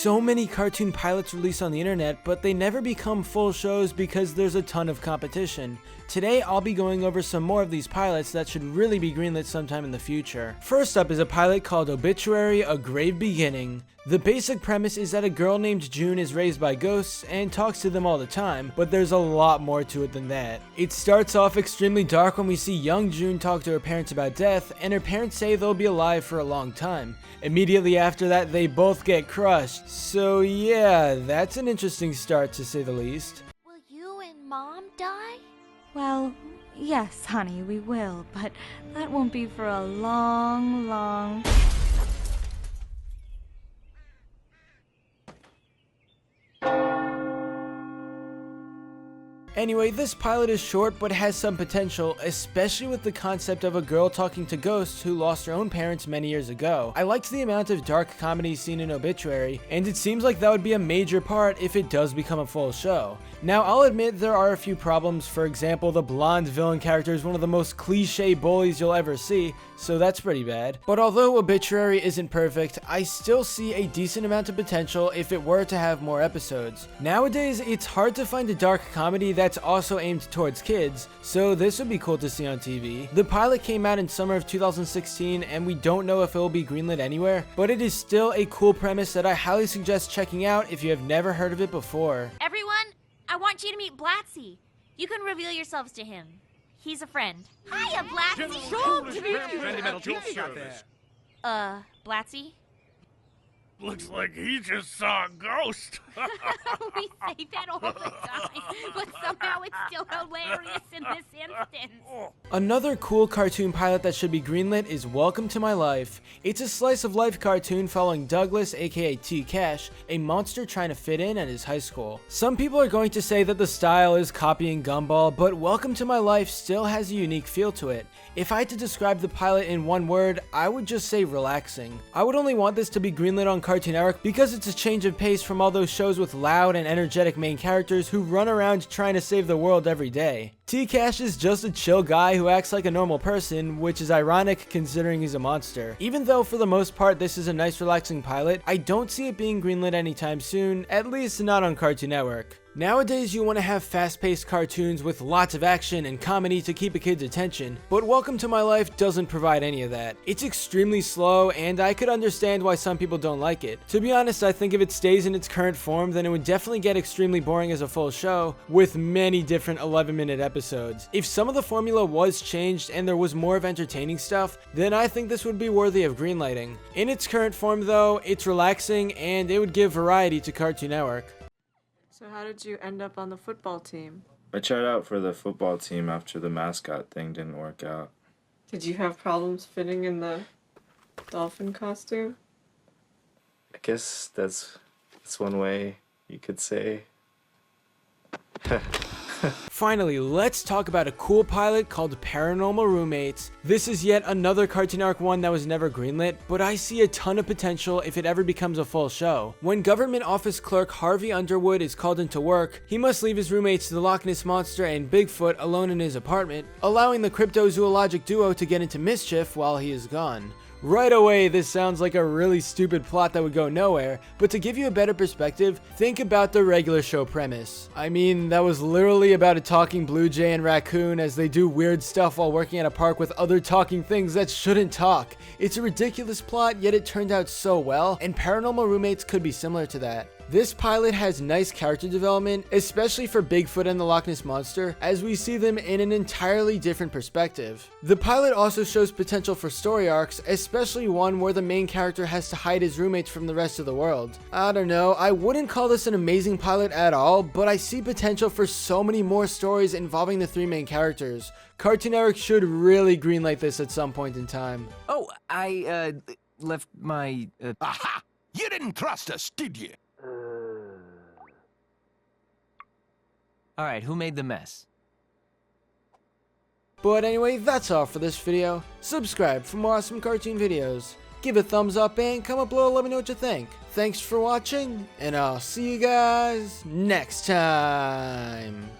So many cartoon pilots release on the internet, but they never become full shows because there's a ton of competition. Today, I'll be going over some more of these pilots that should really be greenlit sometime in the future. First up is a pilot called Obituary, A Grave Beginning. The basic premise is that a girl named June is raised by ghosts and talks to them all the time, but there's a lot more to it than that. It starts off extremely dark when we see young June talk to her parents about death, and her parents say they'll be alive for a long time. Immediately after that, they both get crushed. So yeah, that's an interesting start to say the least. Will you and Mom die? Well, yes, honey, we will, but that won't be for a long... Anyway, this pilot is short but has some potential, especially with the concept of a girl talking to ghosts who lost her own parents many years ago. I liked the amount of dark comedy seen in Obituary, and it seems like that would be a major part if it does become a full show. Now, I'll admit there are a few problems. For example, the blonde villain character is one of the most cliche bullies you'll ever see, so that's pretty bad. But although Obituary isn't perfect, I still see a decent amount of potential if it were to have more episodes. Nowadays, it's hard to find a dark comedy that's also aimed towards kids, so this would be cool to see on TV. The pilot came out in summer of 2016, and we don't know if it will be greenlit anywhere, but it is still a cool premise that I highly suggest checking out if you have never heard of it before. Everyone, I want you to meet Blatzy. You can reveal yourselves to him. He's a friend. Hiya, Blatzy! Blatzy? Looks like he just saw a ghost. We say that all the time, but somehow it's still hilarious in this instance. Another cool cartoon pilot that should be greenlit is Welcome to My Life. It's a slice of life cartoon following Douglas, aka T Cash, a monster trying to fit in at his high school. Some people are going to say that the style is copying Gumball, but Welcome to My Life still has a unique feel to it. If I had to describe the pilot in one word, I would just say relaxing. I would only want this to be greenlit on Cartoon Network because it's a change of pace from all those shows with loud and energetic main characters who run around trying to save the world every day. T-Cash is just a chill guy who acts like a normal person, which is ironic considering he's a monster. Even though for the most part this is a nice relaxing pilot, I don't see it being greenlit anytime soon, at least not on Cartoon Network. Nowadays, you want to have fast-paced cartoons with lots of action and comedy to keep a kid's attention, but Welcome to My Life doesn't provide any of that. It's extremely slow, and I could understand why some people don't like it. To be honest, I think if it stays in its current form, then it would definitely get extremely boring as a full show, with many different 11-minute episodes. If some of the formula was changed and there was more of entertaining stuff, then I think this would be worthy of greenlighting. In its current form though, it's relaxing, and it would give variety to Cartoon Network. So how did you end up on the football team? I tried out for the football team after the mascot thing didn't work out. Did you have problems fitting in the dolphin costume? I guess that's one way you could say. Finally, let's talk about a cool pilot called Paranormal Roommates. This is yet another Cartoon Network one that was never greenlit, but I see a ton of potential if it ever becomes a full show. When government office clerk Harvey Underwood is called into work, he must leave his roommates the Loch Ness Monster and Bigfoot alone in his apartment, allowing the cryptozoologic duo to get into mischief while he is gone. Right away, this sounds like a really stupid plot that would go nowhere, but to give you a better perspective, think about the regular show premise. I mean, that was literally about a talking blue jay and raccoon as they do weird stuff while working at a park with other talking things that shouldn't talk. It's a ridiculous plot, yet it turned out so well, and Paranormal Roommates could be similar to that. This pilot has nice character development, especially for Bigfoot and the Loch Ness Monster, as we see them in an entirely different perspective. The pilot also shows potential for story arcs, especially one where the main character has to hide his roommates from the rest of the world. I don't know, I wouldn't call this an amazing pilot at all, but I see potential for so many more stories involving the three main characters. Cartoon Network should really greenlight this at some point in time. Oh, I left my... Aha! You didn't trust us, did you? Alright, who made the mess? But anyway, that's all for this video. Subscribe for more awesome cartoon videos. Give a thumbs up and comment below and let me know what you think. Thanks for watching, and I'll see you guys next time.